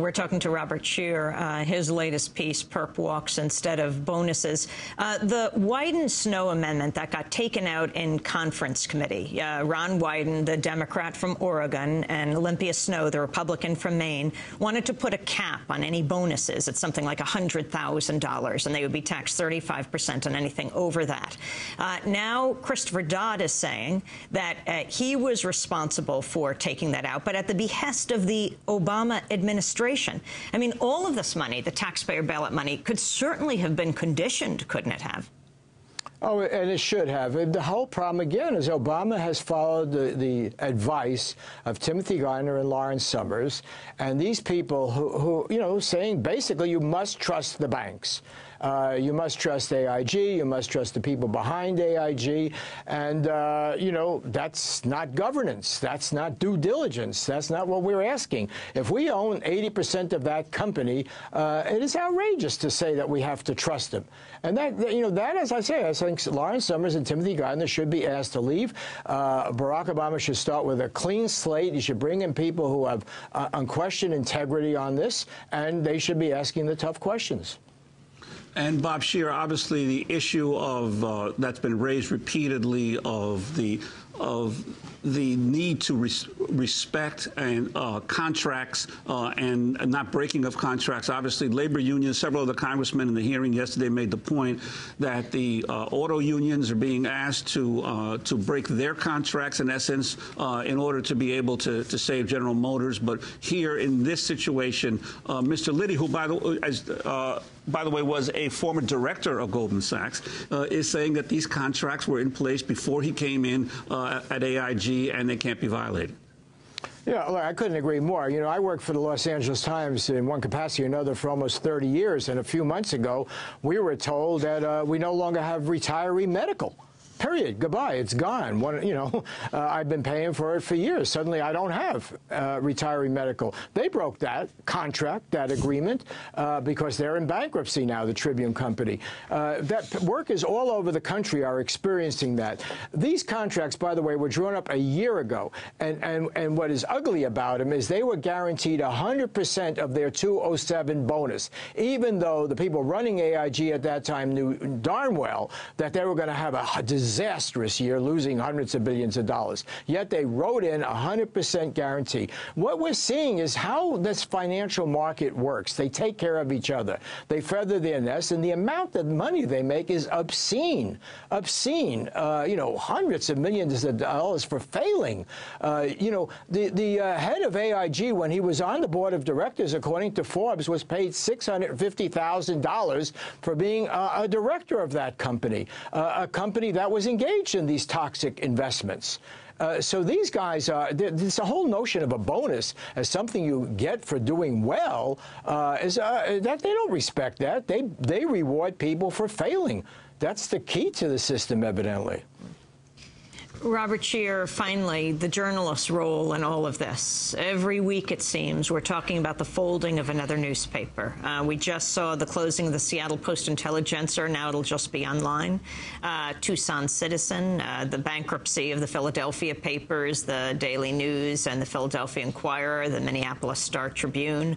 We're talking to Robert Scheer, his latest piece, perp walks instead of bonuses. The Wyden-Snow amendment that got taken out in conference committee. Ron Wyden, the Democrat from Oregon, and Olympia Snowe, the Republican from Maine, wanted to put a cap on any bonuses at something like $100,000, and they would be taxed 35% on anything over that. Now, Christopher Dodd is saying that he was responsible for taking that out, but at the behest of the Obama administration. I mean, all of this money, the taxpayer bailout money, could certainly have been conditioned, couldn't it have? Oh, and it should have. The whole problem, again, is Obama has followed the advice of Timothy Geithner and Lawrence Summers, and these people who, you know, saying basically you must trust the banks. You must trust AIG. You must trust the people behind AIG. And, you know, that's not governance. That's not due diligence. That's not what we're asking. If we own 80% of that company, it is outrageous to say that we have to trust them. And that, you know, that, as I say, I think Lawrence Summers and Timothy Geithner should be asked to leave. Barack Obama should start with a clean slate. He should bring in people who have unquestioned integrity on this, and they should be asking the tough questions. And Bob Scheer, obviously the issue of that's been raised repeatedly of the need to respect and contracts and not breaking of contracts. Obviously, labor unions, several of the congressmen in the hearing yesterday made the point that the auto unions are being asked to break their contracts, in essence, in order to be able to save General Motors. But here in this situation, Mr. Liddy, who, by the way, was a former director of Goldman Sachs, is saying that these contracts were in place before he came in at AIG, and they can't be violated. Yeah, look, I couldn't agree more. You know, I worked for the Los Angeles Times in one capacity or another for almost 30 years, and a few months ago, we were told that we no longer have retiree medical. Period. Goodbye. It's gone. You know, I've been paying for it for years. Suddenly, I don't have retiree medical. They broke that contract, that agreement, because they're in bankruptcy now, the Tribune Company. That workers all over the country are experiencing that. These contracts, by the way, were drawn up a year ago. And what is ugly about them is they were guaranteed 100% of their 2007 bonus, even though the people running AIG at that time knew darn well that they were going to have a disastrous year, losing hundreds of billions of dollars. Yet they wrote in 100% guarantee. What we're seeing is how this financial market works. They take care of each other. They feather their nests, and the amount of money they make is obscene. Obscene. You know, hundreds of millions of dollars for failing. You know, the head of AIG, when he was on the board of directors, according to Forbes, was paid $650,000 for being a director of that company, a company that was engaged in these toxic investments. So these guys, this whole notion of a bonus as something you get for doing well, is that they don't respect that. They reward people for failing. That's the key to the system, evidently. Robert Scheer, finally, the journalist's role in all of this. Every week, it seems, we're talking about the folding of another newspaper. We just saw the closing of the Seattle Post-Intelligencer. Now it'll just be online. Tucson Citizen, the bankruptcy of the Philadelphia papers, the Daily News and the Philadelphia Inquirer, the Minneapolis Star-Tribune,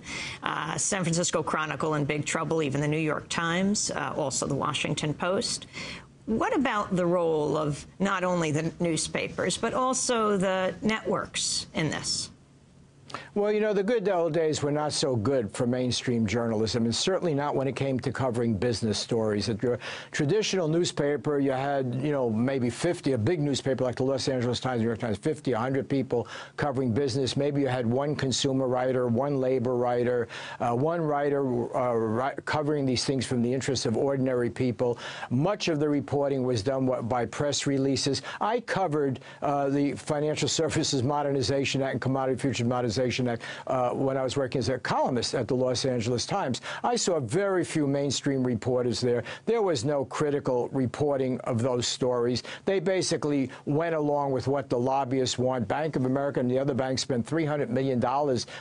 San Francisco Chronicle in big trouble, even the New York Times, also the Washington Post. What about the role of not only the newspapers, but also the networks in this? Well, you know, the good old days were not so good for mainstream journalism, and certainly not when it came to covering business stories. At your traditional newspaper, you had, you know, maybe 50, a big newspaper like the Los Angeles Times, New York Times, 50, 100 people covering business. Maybe you had one consumer writer, one labor writer, one writer covering these things from the interests of ordinary people. Much of the reporting was done by press releases. I covered the Financial Services Modernization Act and Commodity Futures Modernization Act when I was working as a columnist at the Los Angeles Times. I saw very few mainstream reporters there. There was no critical reporting of those stories. They basically went along with what the lobbyists want. Bank of America and the other banks spent $300 million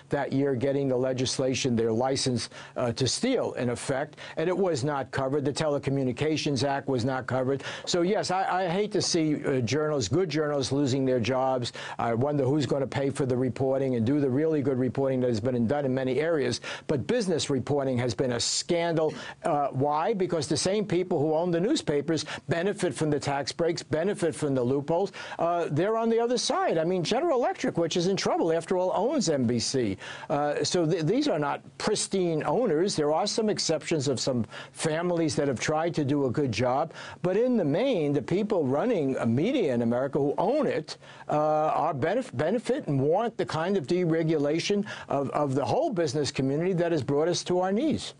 that year getting the legislation, their license to steal, in effect, and it was not covered. The Telecommunications Act was not covered. So, yes, I hate to see journalists, good journalists, losing their jobs. I wonder who's going to pay for the reporting and do the really good reporting that has been done in many areas, but business reporting has been a scandal. Why? Because the same people who own the newspapers benefit from the tax breaks, benefit from the loopholes. They're on the other side. I mean, General Electric, which is in trouble, after all, owns NBC. So these are not pristine owners. There are some exceptions of some families that have tried to do a good job. But in the main, the people running media in America who own it are benefit and want the kind of deregulation of the whole business community that has brought us to our knees.